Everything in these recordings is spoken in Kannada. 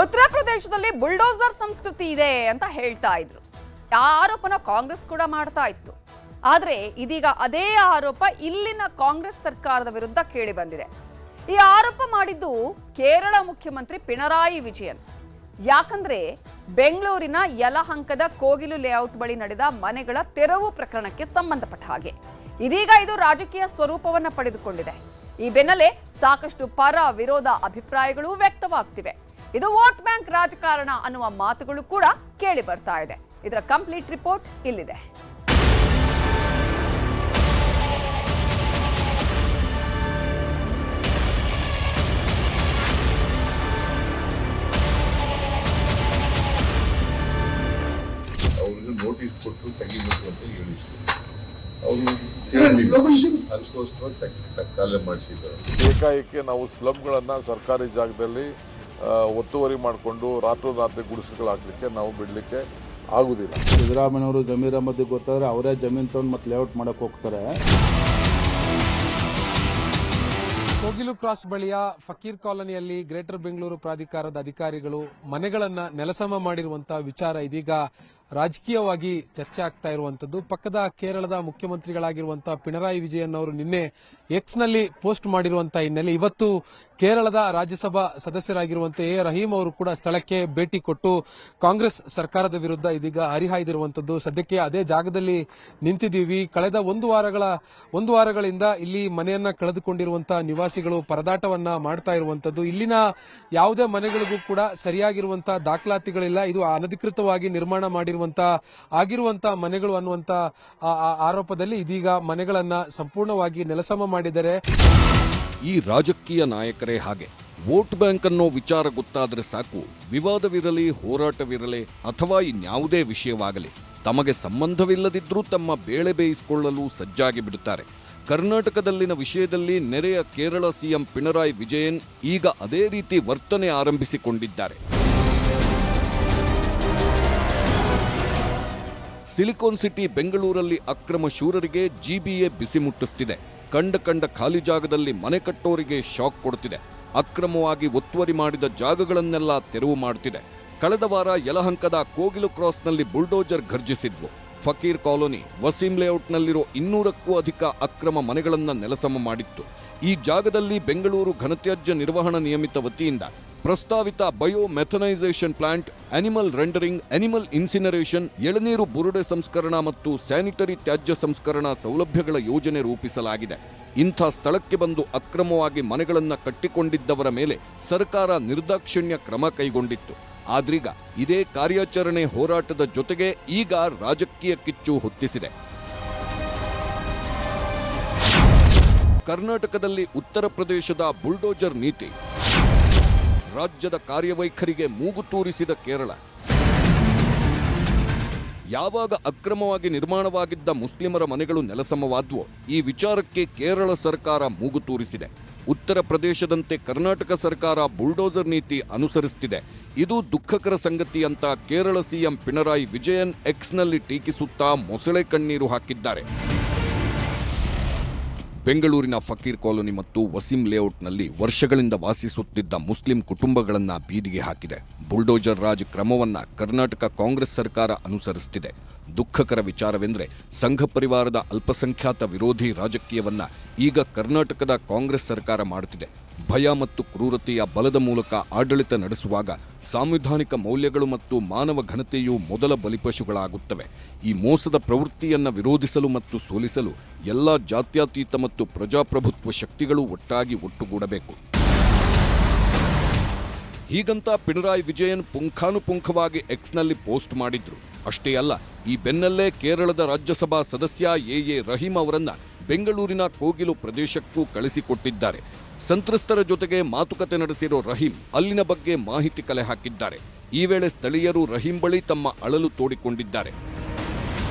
ಉತ್ತರ ಪ್ರದೇಶದಲ್ಲಿ ಬುಲ್ಡೋಸರ್ ಸಂಸ್ಕೃತಿ ಇದೆ ಅಂತ ಹೇಳ್ತಾ ಇದ್ರು. ಆ ಆರೋಪನ ಕಾಂಗ್ರೆಸ್ ಕೂಡ ಮಾಡ್ತಾ ಇತ್ತು. ಆದ್ರೆ ಇದೀಗ ಅದೇ ಆರೋಪ ಇಲ್ಲಿನ ಕಾಂಗ್ರೆಸ್ ಸರ್ಕಾರದ ವಿರುದ್ಧ ಕೇಳಿ ಬಂದಿದೆ. ಈ ಆರೋಪ ಮಾಡಿದ್ದು ಕೇರಳ ಮುಖ್ಯಮಂತ್ರಿ ಪಿಣರಾಯಿ ವಿಜಯನ್. ಯಾಕಂದ್ರೆ ಬೆಂಗಳೂರಿನ ಯಲಹಂಕದ ಕೋಗಿಲು ಲೇಔಟ್ ಬಳಿ ನಡೆದ ಮನೆಗಳ ತೆರವು ಪ್ರಕರಣಕ್ಕೆ ಸಂಬಂಧಪಟ್ಟ ಹಾಗೆ ಇದೀಗ ಇದು ರಾಜಕೀಯ ಸ್ವರೂಪವನ್ನ ಪಡೆದುಕೊಂಡಿದೆ. ಈ ಬೆನ್ನಲ್ಲೇ ಸಾಕಷ್ಟು ಪರ ವಿರೋಧ ಅಭಿಪ್ರಾಯಗಳು ವ್ಯಕ್ತವಾಗ್ತಿವೆ. ಇದು ವೋಟ್ ಬ್ಯಾಂಕ್ ರಾಜಕಾರಣ ಅನ್ನುವ ಮಾತುಗಳು ಕೂಡ ಕೇಳಿ ಬರ್ತಾ ಇದೆ. ಇದರ ಕಂಪ್ಲೀಟ್ ರಿಪೋರ್ಟ್ ಇಲ್ಲಿದೆ. ಅವ್ರಿಗೆ ನೋಟಿಸ್ ಕೊಟ್ಟು ತೆಗಿಬೇಕು ಅಂತ ಹೇಳಿದ್ರು. ಏಕಾಏಕಿ ನಾವು ಸ್ಲಮ್ಗಳನ್ನ ಸರ್ಕಾರಿ ಜಾಗದಲ್ಲಿ ಒತ್ತುವರಿ ಮಾಡಿಕೊಂಡು ರಾತ್ರಿ ಗುಡಿಸಲು ಹಾಕ್ಲಿಕ್ಕೆ ನಾವು ಬಿಡ್ಲಿಕ್ಕೆ ಆಗುದಿಲ್ಲ. ಸಿದ್ದರಾಮಯ್ಯವರು ಜಮೀರ್ ಅಹಮದ್ ಗೊತ್ತಾದ್ರೆ ಅವರೇ ಜಮೀನ್ ತಗೊಂಡು ಮತ್ತೆ ಲೇಔಟ್ ಮಾಡಕ್ ಹೋಗ್ತಾರೆ. ಕೋಗಿಲು ಕ್ರಾಸ್ ಬಳಿಯ ಫಕೀರ್ ಕಾಲೋನಿಯಲ್ಲಿ ಗ್ರೇಟರ್ ಬೆಂಗಳೂರು ಪ್ರಾಧಿಕಾರದ ಅಧಿಕಾರಿಗಳು ಮನೆಗಳನ್ನ ನೆಲಸಮ ಮಾಡಿರುವಂತಹ ವಿಚಾರ ಇದೀಗ ರಾಜಕೀಯವಾಗಿ ಚರ್ಚೆ ಆಗ್ತಾ ಇರುವಂತದ್ದು. ಪಕ್ಕದ ಕೇರಳದ ಮುಖ್ಯಮಂತ್ರಿಗಳಾಗಿರುವಂತಹ ಪಿಣರಾಯಿ ವಿಜಯನ್ ಅವರು ನಿನ್ನೆ ಎಕ್ಸ್ ನಲ್ಲಿ ಪೋಸ್ಟ್ ಮಾಡಿರುವಂತಹ ಹಿನ್ನೆಲೆ ಇವತ್ತು ಕೇರಳದ ರಾಜ್ಯಸಭಾ ಸದಸ್ಯರಾಗಿರುವಂತಹ ಎ ರಹೀಂ ಅವರು ಕೂಡ ಸ್ಥಳಕ್ಕೆ ಭೇಟಿ ಕೊಟ್ಟು ಕಾಂಗ್ರೆಸ್ ಸರ್ಕಾರದ ವಿರುದ್ಧ ಇದೀಗ ಹರಿಹಾಯ್ದಿರುವಂತದ್ದು. ಸದ್ಯಕ್ಕೆ ಅದೇ ಜಾಗದಲ್ಲಿ ನಿಂತಿದ್ದೀವಿ. ಕಳೆದ ಒಂದು ವಾರಗಳಿಂದ ಇಲ್ಲಿ ಮನೆಯನ್ನ ಕಳೆದುಕೊಂಡಿರುವಂತಹ ನಿವಾಸಿಗಳು ಪರದಾಟವನ್ನ ಮಾಡ್ತಾ ಇರುವಂತದ್ದು. ಇಲ್ಲಿನ ಯಾವುದೇ ಮನೆಗಳಿಗೂ ಕೂಡ ಸರಿಯಾಗಿರುವಂತಹ ದಾಖಲಾತಿಗಳಿಲ್ಲ. ಇದು ಅನಧಿಕೃತವಾಗಿ ನಿರ್ಮಾಣ ಆಗಿರುವಂತಹ ಮನೆಗಳು ಅನ್ನುವಂತ ಆರೋಪದಲ್ಲಿ ಇದೀಗ ಮನೆಗಳನ್ನ ಸಂಪೂರ್ಣವಾಗಿ ನೆಲಸಮ ಮಾಡಿದ್ದಾರೆ. ಈ ರಾಜಕೀಯ ನಾಯಕರೇ ಹಾಗೆ. ವೋಟ್ ಬ್ಯಾಂಕ್ ಅನ್ನೋ ವಿಚಾರ ಗೊತ್ತಾದ್ರೆ ಸಾಕು, ವಿವಾದವಿರಲಿ, ಹೋರಾಟವಿರಲಿ ಅಥವಾ ಇನ್ಯಾವುದೇ ವಿಷಯವಾಗಲಿ ತಮಗೆ ಸಂಬಂಧವಿಲ್ಲದಿದ್ರೂ ತಮ್ಮ ಬೇಳೆ ಬೇಯಿಸಿಕೊಳ್ಳಲು ಸಜ್ಜಾಗಿ ಬಿಡುತ್ತಾರೆ. ಕರ್ನಾಟಕದಲ್ಲಿನ ವಿಷಯದಲ್ಲಿ ನೆರೆಯ ಕೇರಳ ಸಿಎಂ ಪಿಣರಾಯಿ ವಿಜಯನ್ ಈಗ ಅದೇ ರೀತಿ ವರ್ತನೆ ಆರಂಭಿಸಿಕೊಂಡಿದ್ದಾರೆ. ಸಿಲಿಕಾನ್ ಸಿಟಿ ಬೆಂಗಳೂರಲ್ಲಿ ಅಕ್ರಮ ಶೂರರಿಗೆ ಜಿಬಿಎ ಬಿಸಿ ಮುಟ್ಟಿಸ್ತಿದೆ. ಕಂಡ ಖಾಲಿ ಜಾಗದಲ್ಲಿ ಮನೆ ಕಟ್ಟೋರಿಗೆ ಶಾಕ್ ಕೊಡುತ್ತಿದೆ. ಅಕ್ರಮವಾಗಿ ಒತ್ತುವರಿ ಮಾಡಿದ ಜಾಗಗಳನ್ನೆಲ್ಲ ತೆರವು ಮಾಡುತ್ತಿದೆ. ಕಳೆದ ವಾರ ಯಲಹಂಕದ ಕೋಗಿಲು ಕ್ರಾಸ್ನಲ್ಲಿ ಬುಲ್ಡೋಜರ್ ಘರ್ಜಿಸಿದ್ವು. ಫಕೀರ್ ಕಾಲೋನಿ, ವಸೀಂ ಲೇಔಟ್ನಲ್ಲಿರೋ 200ಕ್ಕೂ ಅಧಿಕ ಅಕ್ರಮ ಮನೆಗಳನ್ನು ನೆಲಸಮ ಮಾಡಿತ್ತು. ಈ ಜಾಗದಲ್ಲಿ ಬೆಂಗಳೂರು ಘನತ್ಯಾಜ್ಯ ನಿರ್ವಹಣಾ ನಿಯಮಿತ ವತಿಯಿಂದ ಪ್ರಸ್ತಾವಿತ bio methanisation plant, animal rendering, animal incineration, ಎಳನೀರು ಬುರುಡೆ ಸಂಸ್ಕರಣಾ ಮತ್ತು ಸ್ಯಾನಿಟರಿ ತ್ಯಾಜ್ಯ ಸಂಸ್ಕರಣಾ ಸೌಲಭ್ಯಗಳ ಯೋಜನೆ ರೂಪಿಸಲಾಗಿದೆ. ಇಂಥ ಸ್ಥಳಕ್ಕೆ ಬಂದು ಅಕ್ರಮವಾಗಿ ಮನೆಗಳನ್ನು ಕಟ್ಟಿಕೊಂಡಿದ್ದವರ ಮೇಲೆ ಸರ್ಕಾರ ನಿರ್ದಾಕ್ಷಿಣ್ಯ ಕ್ರಮ ಕೈಗೊಂಡಿತ್ತು. ಆದ್ರೀಗ ಇದೇ ಕಾರ್ಯಾಚರಣೆ ಹೋರಾಟದ ಜೊತೆಗೆ ಈಗ ರಾಜಕೀಯ ಕಿಚ್ಚು ಹೊತ್ತಿಸಿದೆ. ಕರ್ನಾಟಕದಲ್ಲಿ ಉತ್ತರ ಪ್ರದೇಶದ ಬುಲ್ಡೋಜರ್ ನೀತಿ, ರಾಜ್ಯದ ಕಾರ್ಯವೈಖರಿಗೆ ಮೂಗು ತೂರಿಸಿದ ಕೇರಳ. ಯಾವಾಗ ಅಕ್ರಮವಾಗಿ ನಿರ್ಮಾಣವಾಗಿದ್ದ ಮುಸ್ಲಿಮರ ಮನೆಗಳು ನೆಲಸಮವಾದ್ವೋ ಈ ವಿಚಾರಕ್ಕೆ ಕೇರಳ ಸರ್ಕಾರ ಮೂಗು ತೂರಿಸಿದೆ. ಉತ್ತರ ಪ್ರದೇಶದಂತೆ ಕರ್ನಾಟಕ ಸರ್ಕಾರ ಬುಲ್ಡೋಸರ್ ನೀತಿ ಅನುಸರಿಸುತ್ತಿದೆ. ಇದು ದುಃಖಕರ ಸಂಗತಿ ಅಂತ ಕೇರಳ ಸಿಎಂ ಪಿಣರಾಯಿ ವಿಜಯನ್ ಎಕ್ಸ್ನಲ್ಲಿ ಟೀಕಿಸುತ್ತಾ ಮೊಸಳೆ ಕಣ್ಣೀರು ಹಾಕಿದ್ದಾರೆ. ಬೆಂಗಳೂರಿನ ಫಕೀರ್ ಕಾಲೋನಿ ಮತ್ತು ವಸೀಂ ಲೇಔಟ್ನಲ್ಲಿ ವರ್ಷಗಳಿಂದ ವಾಸಿಸುತ್ತಿದ್ದ ಮುಸ್ಲಿಂ ಕುಟುಂಬಗಳನ್ನು ಬೀದಿಗೆ ಹಾಕಿದೆ. ಬುಲ್ಡೋಜರ್ ರಾಜ್ ಕ್ರಮವನ್ನ ಕರ್ನಾಟಕ ಕಾಂಗ್ರೆಸ್ ಸರ್ಕಾರ ಅನುಸರಿಸುತ್ತಿದೆ. ದುಃಖಕರ ವಿಚಾರವೆಂದರೆ ಸಂಘ ಪರಿವಾರದ ಅಲ್ಪಸಂಖ್ಯಾತ ವಿರೋಧಿ ರಾಜಕೀಯವನ್ನ ಈಗ ಕರ್ನಾಟಕದ ಕಾಂಗ್ರೆಸ್ ಸರ್ಕಾರ ಮಾಡುತ್ತಿದೆ. ಭಯ ಮತ್ತು ಕ್ರೂರತೆಯ ಬಲದ ಮೂಲಕ ಆಡಳಿತ ನಡೆಸುವಾಗ ಸಾಂವಿಧಾನಿಕ ಮೌಲ್ಯಗಳು ಮತ್ತು ಮಾನವ ಘನತೆಯು ಮೊದಲ ಬಲಿಪಶುಗಳಾಗುತ್ತವೆ. ಈ ಮೋಸದ ಪ್ರವೃತ್ತಿಯನ್ನು ವಿರೋಧಿಸಲು ಮತ್ತು ಸೋಲಿಸಲು ಎಲ್ಲ ಜಾತ್ಯತೀತ ಮತ್ತು ಪ್ರಜಾಪ್ರಭುತ್ವ ಶಕ್ತಿಗಳು ಒಟ್ಟಾಗಿ ಒಟ್ಟುಗೂಡಬೇಕು. ಹೀಗಂತ ಪಿಣರಾಯಿ ವಿಜಯನ್ ಪುಂಖಾನುಪುಂಖವಾಗಿ ಎಕ್ಸ್ನಲ್ಲಿ ಪೋಸ್ಟ್ ಮಾಡಿದ್ರು. ಅಷ್ಟೇ ಅಲ್ಲ, ಈ ಬೆನ್ನಲ್ಲೇ ಕೇರಳದ ರಾಜ್ಯಸಭಾ ಸದಸ್ಯ ಎ ರಹೀಂ ಅವರನ್ನ ಬೆಂಗಳೂರಿನ ಕೋಗಿಲು ಪ್ರದೇಶಕ್ಕೂ ಕಳಿಸಿಕೊಟ್ಟಿದ್ದಾರೆ. ಸಂತ್ರಸ್ತರ ಜೊತೆಗೆ ಮಾತುಕತೆ ನಡೆಸಿರೋ ರಹೀಂ ಅಲ್ಲಿನ ಬಗ್ಗೆ ಮಾಹಿತಿ ಕಲೆ ಹಾಕಿದ್ದಾರೆ. ಈ ವೇಳೆ ಸ್ಥಳೀಯರು ರಹೀಂ ಬಳಿ ತಮ್ಮ ಅಳಲು ತೋಡಿಕೊಂಡಿದ್ದಾರೆ.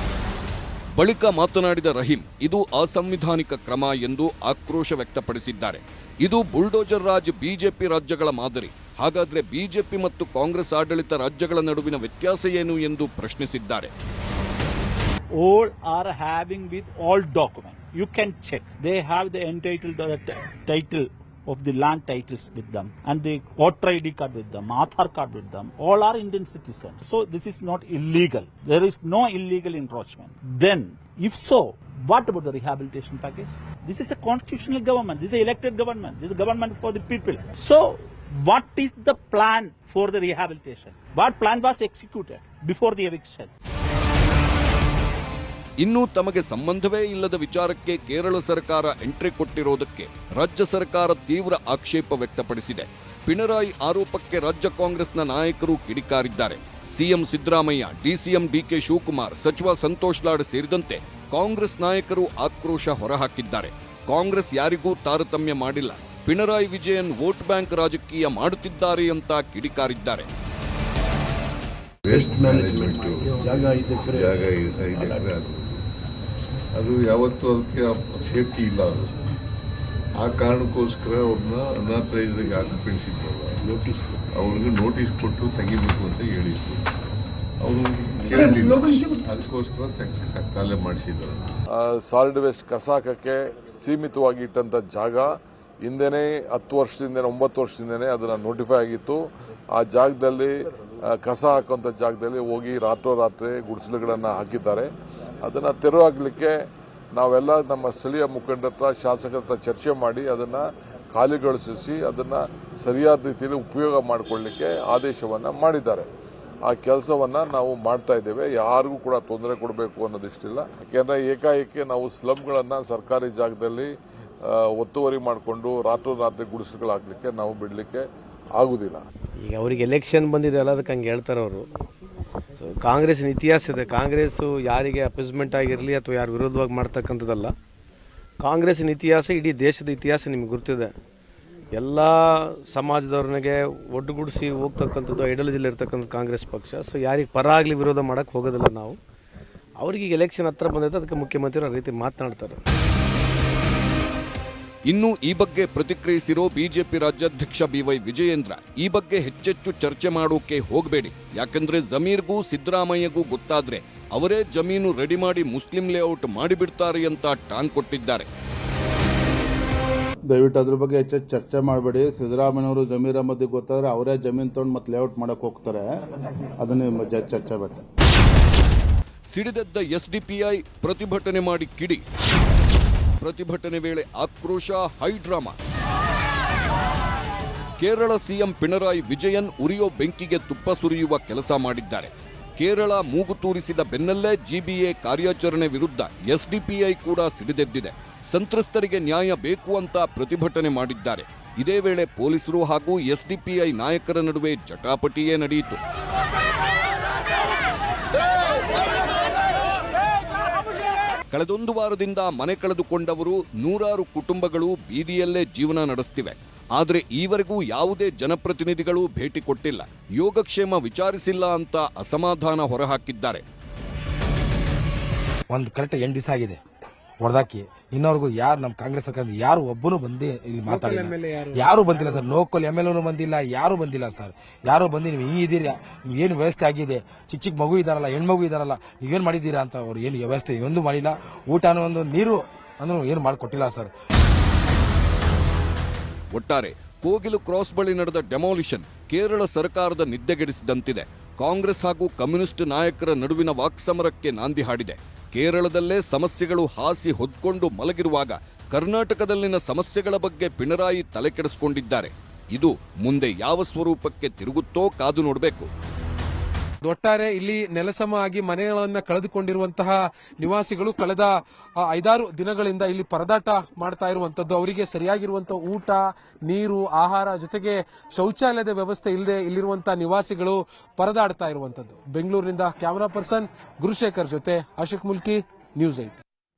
ಬಳಿಕ ಮಾತನಾಡಿದ ರಹೀಂ ಇದು ಅಸಂವಿಧಾನಿಕ ಕ್ರಮ ಎಂದು ಆಕ್ರೋಶ ವ್ಯಕ್ತಪಡಿಸಿದ್ದಾರೆ. ಇದು ಬುಲ್ಡೋಜರ್ ರಾಜ್ ಬಿಜೆಪಿ ರಾಜ್ಯಗಳ ಮಾದರಿ. ಹಾಗಾದ್ರೆ ಬಿಜೆಪಿ ಮತ್ತು ಕಾಂಗ್ರೆಸ್ ಆಡಳಿತ ರಾಜ್ಯಗಳ ನಡುವಿನ ವ್ಯತ್ಯಾಸ ಏನು ಎಂದು ಪ್ರಶ್ನಿಸಿದ್ದಾರೆ. All are having with all documents. You can check. They have the entitled title of the land titles with them and the voter ID card with them, Aadhaar card with them, all are Indian citizens. So this is not illegal. There is no illegal encroachment. Then, if so, what about the rehabilitation package? This is a constitutional government. This is an elected government. This is a government for the people. So, what is the plan for the rehabilitation? What plan was executed before the eviction? ಇನ್ನು ತಮಗೆ ಸಂಬಂಧವೇ ಇಲ್ಲದ ವಿಚಾರಕ್ಕೆ ಕೇರಳ ಸರ್ಕಾರ ಎಂಟ್ರಿ ಕೊಟ್ಟಿರೋದಕ್ಕೆ ರಾಜ್ಯ ಸರ್ಕಾರ ತೀವ್ರ ಆಕ್ಷೇಪ ವ್ಯಕ್ತಪಡಿಸಿದೆ. ಪಿಣರಾಯಿ ಆರೋಪಕ್ಕೆ ರಾಜ್ಯ ಕಾಂಗ್ರೆಸ್ನ ನಾಯಕರು ಕಿಡಿಕಾರಿದ್ದಾರೆ. ಸಿಎಂ ಸಿದ್ದರಾಮಯ್ಯ, ಡಿಸಿಎಂ ಡಿಕೆ ಶಿವಕುಮಾರ್, ಸಚಿವ ಸಂತೋಷ್ ಲಾಡ್ ಸೇರಿದಂತೆ ಕಾಂಗ್ರೆಸ್ ನಾಯಕರು ಆಕ್ರೋಶ ಹೊರಹಾಕಿದ್ದಾರೆ. ಕಾಂಗ್ರೆಸ್ ಯಾರಿಗೂ ತಾರತಮ್ಯ ಮಾಡಿಲ್ಲ, ಪಿಣರಾಯಿ ವಿಜಯನ್ ವೋಟ್ ಬ್ಯಾಂಕ್ ರಾಜಕೀಯ ಮಾಡುತ್ತಿದ್ದಾರೆ ಅಂತ ಕಿಡಿಕಾರಿದ್ದಾರೆ. ವೇಸ್ಟ್ ಮ್ಯಾನೇಜ್ಮೆಂಟ್ ಜಾಗ 5 ಎಕರೆ ಅದು ಯಾವತ್ತೂ ಅದಕ್ಕೆ ಸೇಫ್ಟಿ ಇಲ್ಲ. ಅದು ಆ ಕಾರಣಕ್ಕೋಸ್ಕರ ಅವ್ರನ್ನ ಅನಾಥರೈಸ್ಗೆ ಆಕ್ಯುಪೆನ್ಸಿದ್ರಲ್ಲ, ಅವ್ರಿಗೆ ನೋಟಿಸ್ ಕೊಟ್ಟು ತೆಗಿಬೇಕು ಅಂತ ಹೇಳಿದ್ರು. ಅವರು ಕೇಳಲಿಲ್ಲ, ಅದಕ್ಕೋಸ್ಕರ ಕಾಲೇ ಮಾಡಿಸಿದ್ದಾರೆ. ಸಾಲಿಡ್ ವೇಸ್ಟ್ ಕಸ ಹಾಕಕ್ಕೆ ಸೀಮಿತವಾಗಿ ಇಟ್ಟಂತ ಜಾಗ ಹಿಂದೆನೇ 10 ವರ್ಷದಿಂದನೇ 9 ವರ್ಷದಿಂದನೇ ಅದನ್ನ ನೋಟಿಫೈ ಆಗಿತ್ತು. ಆ ಜಾಗದಲ್ಲಿ ಕಸ ಹಾಕುವಂತ ಜಾಗದಲ್ಲಿ ಹೋಗಿ ರಾತ್ರೋರಾತ್ರಿ ಗುಡಿಸಲುಗಳನ್ನು ಹಾಕಿದ್ದಾರೆ. ಅದನ್ನ ತೆರವು ಹಾಕಲಿಕ್ಕೆ ನಾವೆಲ್ಲ ನಮ್ಮ ಸ್ಥಳೀಯ ಮುಖಂಡರ ಹತ್ರ, ಶಾಸಕರ ಹತ್ರ ಚರ್ಚೆ ಮಾಡಿ ಅದನ್ನ ಖಾಲಿಗೊಳಿಸಿ ಅದನ್ನ ಸರಿಯಾದ ರೀತಿಯಲ್ಲಿ ಉಪಯೋಗ ಮಾಡಿಕೊಳ್ಳಲಿಕ್ಕೆ ಆದೇಶವನ್ನ ಮಾಡಿದ್ದಾರೆ. ಆ ಕೆಲಸವನ್ನ ನಾವು ಮಾಡ್ತಾ ಇದ್ದೇವೆ. ಯಾರಿಗೂ ಕೂಡ ತೊಂದರೆ ಕೊಡಬೇಕು ಅನ್ನೋದಿಷ್ಟಿಲ್ಲ. ಯಾಕೆಂದ್ರೆ ಏಕಾಏಕಿ ನಾವು ಸ್ಲಮ್ಗಳನ್ನ ಸರ್ಕಾರಿ ಜಾಗದಲ್ಲಿ ಒತ್ತುವರಿ ಮಾಡಿಕೊಂಡು ರಾತ್ರೋರಾತ್ರಿ ಗುಡಿಸಲುಗಳು ಹಾಕಲಿಕ್ಕೆ ನಾವು ಬಿಡಲಿಕ್ಕೆ ಆಗುದಿಲ್ಲ. ಈಗ ಅವರಿಗೆ ಎಲೆಕ್ಷನ್ ಬಂದಿದೆ ಅಲ್ಲ, ಅದಕ್ಕೆ ಹಂಗೆ ಹೇಳ್ತಾರೆ ಅವರು. ಸೊ ಕಾಂಗ್ರೆಸ್ಸಿನ ಇತಿಹಾಸ ಇದೆ. ಕಾಂಗ್ರೆಸ್ಸು ಯಾರಿಗೆ ಅಪೋಸ್ಮೆಂಟ್ ಆಗಿರಲಿ ಅಥವಾ ಯಾರು ವಿರೋಧವಾಗಿ ಮಾಡ್ತಕ್ಕಂಥದ್ದಲ್ಲ. ಕಾಂಗ್ರೆಸ್ಸಿನ ಇತಿಹಾಸ ಇಡೀ ದೇಶದ ಇತಿಹಾಸ ನಿಮ್ಗೆ ಗೊತ್ತಿದೆ. ಎಲ್ಲ ಸಮಾಜದವ್ರನಿಗೆ ಒಟ್ಟುಗೂಡಿಸಿ ಹೋಗ್ತಕ್ಕಂಥದ್ದು ಐಡಿಯಾಲಜಿಲಿ ಇರ್ತಕ್ಕಂಥ ಕಾಂಗ್ರೆಸ್ ಪಕ್ಷ. ಸೊ ಯಾರಿಗೆ ಪರ ಆಗಲಿ ವಿರೋಧ ಮಾಡೋಕ್ಕೆ ಹೋಗೋದಿಲ್ಲ ನಾವು. ಅವ್ರಿಗೆ ಎಲೆಕ್ಷನ್ ಹತ್ರ ಬಂದೈತೆ, ಅದಕ್ಕೆ ಮುಖ್ಯಮಂತ್ರಿ ಆ ರೀತಿ ಮಾತನಾಡ್ತಾರೆ. ಇನ್ನು ಈ ಬಗ್ಗೆ ಪ್ರತಿಕ್ರಿಯಿಸಿರೋ ಬಿಜೆಪಿ ರಾಜ್ಯಾಧ್ಯಕ್ಷ ಬಿವೈ ವಿಜಯೇಂದ್ರ, ಈ ಬಗ್ಗೆ ಹೆಚ್ಚೆಚ್ಚು ಚರ್ಚೆ ಮಾಡೋಕೆ ಹೋಗಬೇಡಿ, ಯಾಕಂದ್ರೆ ಜಮೀರ್ಗೂ ಸಿದ್ದರಾಮಯ್ಯಗೂ ಗೊತ್ತಾದ್ರೆ ಅವರೇ ಜಮೀನು ರೆಡಿ ಮಾಡಿ ಮುಸ್ಲಿಂ ಲೇಔಟ್ ಮಾಡಿಬಿಡ್ತಾರೆ ಅಂತ ಟಾಂಗ್ ಕೊಟ್ಟಿದ್ದಾರೆ. ದಯವಿಟ್ಟು ಅದ್ರ ಬಗ್ಗೆ ಹೆಚ್ಚು ಚರ್ಚೆ ಮಾಡಬೇಡಿ. ಸಿದ್ದರಾಮಯ್ಯವರು ಜಮೀರ್ ಅಹಮದ್ಗೆ ಗೊತ್ತಾದ್ರೆ ಅವರೇ ಜಮೀನು ತಗೊಂಡು ಮತ್ತೆ ಲೇಔಟ್ ಮಾಡಕ್ ಹೋಗ್ತಾರೆ. ಅದನ್ನ ಚರ್ಚೆ ಬೇಡ. ಸಿಡಿದೆದ್ದ ಎಸ್ಡಿಪಿಐ ಪ್ರತಿಭಟನೆ ಮಾಡಿ ಕಿಡಿ. ಪ್ರತಿಭಟನೆ ವೇಳೆ ಆಕ್ರೋಶ, ಹೈಡ್ರಾಮಾ. ಕೇರಳ ಸಿಎಂ ಪಿಣರಾಯಿ ವಿಜಯನ್ ಉರಿಯೋ ಬೆಂಕಿಗೆ ತುಪ್ಪ ಸುರಿಯುವ ಕೆಲಸ ಮಾಡಿದ್ದಾರೆ. ಕೇರಳ ಮೂಗು ತೂರಿಸಿದ ಬೆನ್ನಲ್ಲೇ ಜಿಬಿಎ ಕಾರ್ಯಾಚರಣೆ ವಿರುದ್ಧ ಎಸ್ಡಿಪಿಐ ಕೂಡ ಸಿಡಿದೆದ್ದಿದೆ. ಸಂತ್ರಸ್ತರಿಗೆ ನ್ಯಾಯ ಬೇಕು ಅಂತ ಪ್ರತಿಭಟನೆ ಮಾಡಿದ್ದಾರೆ. ಇದೇ ವೇಳೆ ಪೊಲೀಸರು ಹಾಗೂ ಎಸ್ಡಿಪಿಐ ನಾಯಕರ ನಡುವೆ ಜಟಾಪಟಿಯೇ ನಡೆಯಿತು. ಕಳೆದೊಂದು ವಾರದಿಂದ ಮನೆ ಕಳೆದುಕೊಂಡವರು ನೂರಾರು ಕುಟುಂಬಗಳು ಬೀದಿಯಲ್ಲೇ ಜೀವನ ನಡೆಸುತ್ತಿವೆ. ಆದರೆ ಈವರೆಗೂ ಯಾವುದೇ ಜನಪ್ರತಿನಿಧಿಗಳು ಭೇಟಿ ಕೊಟ್ಟಿಲ್ಲ, ಯೋಗಕ್ಷೇಮ ವಿಚಾರಿಸಿಲ್ಲ ಅಂತ ಅಸಮಾಧಾನ ಹೊರಹಾಕಿದ್ದಾರೆ. ಒಂದು ಕರೆಕ್ಟ್ 8 ದಿವಸ ಆಗಿದೆ ಹೊಡೆದಾಕಿ. ಇನ್ನವರೆಗೂ ಯಾರು ನಮ್ಮ ಕಾಂಗ್ರೆಸ್ ಸರ್ಕಾರ ಯಾರು ಒಬ್ಬನು ಬಂದು ಇಲ್ಲಿ ಮಾತಾಡಿಲ್ಲ. ಯಾರು ಬಂದಿಲ್ಲ ಸರ್. ಲೋಕಲ್ MLA ಬಂದಿಲ್ಲ, ಯಾರು ಬಂದಿಲ್ಲ ಸರ್. ಯಾರು ಬಂದು ನೀವು ಹಿಂಗಿದ್ದೀರಾ, ಏನು ವ್ಯವಸ್ಥೆ ಆಗಿದೆ, ಚಿಕ್ಕ ಚಿಕ್ಕ ಮಗು ಇದಾರಲ್ಲ, ಹೆಣ್ಮಗು ಇದಾರಲ್ಲ, ನೀವೇನು ಮಾಡಿದ್ದೀರಾ ಅಂತ ಅವ್ರು ಏನು ವ್ಯವಸ್ಥೆ ಒಂದು ಮಾಡಿಲ್ಲ. ಊಟನೂ ಒಂದು ನೀರು ಅಂದ್ರೂ ಏನು ಮಾಡಿಕೊಟ್ಟಿಲ್ಲ ಸರ್. ಒಟ್ಟಾರೆ ಕೋಗಿಲು ಕ್ರಾಸ್ ಬಳಿ ನಡೆದ ಡೆಮಾಲಿಷನ್ ಕೇರಳ ಸರ್ಕಾರದ ನಿದ್ದೆಗೆಡಿಸಿದಂತಿದೆ. ಕಾಂಗ್ರೆಸ್ ಹಾಗೂ ಕಮ್ಯುನಿಸ್ಟ್ ನಾಯಕರ ನಡುವಿನ ವಾಕ್ಸಮರಕ್ಕೆ ನಾಂದಿ ಹಾಡಿದೆ. ಕೇರಳದಲ್ಲೇ ಸಮಸ್ಯೆಗಳು ಹಾಸಿ ಹೊದ್ಕೊಂಡು ಮಲಗಿರುವಾಗ ಕರ್ನಾಟಕದಲ್ಲಿನ ಸಮಸ್ಯೆಗಳ ಬಗ್ಗೆ ಪಿಣರಾಯಿ ತಲೆ ಕೆಡಿಸಿಕೊಂಡಿದ್ದಾರೆ. ಇದು ಮುಂದೆ ಯಾವ ಸ್ವರೂಪಕ್ಕೆ ತಿರುಗುತ್ತೋ ಕಾದು ನೋಡಬೇಕು. ಒಟ್ಟಾರೆ ಇಲ್ಲಿ ನೆಲಸಮ ಆಗಿ ಮನೆಗಳನ್ನ ಕಳೆದುಕೊಂಡಿರುವಂತಹ ನಿವಾಸಿಗಳು ಕಳೆದ 5-6 ದಿನಗಳಿಂದ ಇಲ್ಲಿ ಪರದಾಟ ಮಾಡ್ತಾ ಇರುವಂತದ್ದು. ಅವರಿಗೆ ಸರಿಯಾಗಿರುವಂತಹ ಊಟ, ನೀರು, ಆಹಾರ ಜೊತೆಗೆ ಶೌಚಾಲಯದ ವ್ಯವಸ್ಥೆ ಇಲ್ಲದೆ ಇಲ್ಲಿರುವಂತಹ ನಿವಾಸಿಗಳು ಪರದಾಡ್ತಾ ಇರುವಂತದ್ದು. ಬೆಂಗಳೂರಿನಿಂದ ಕ್ಯಾಮರಾ ಪರ್ಸನ್ ಗುರುಶೇಖರ್ ಜೊತೆ ಆಶಿಕ್ ಮುಲ್ಕಿ, ನ್ಯೂಸ್ 8.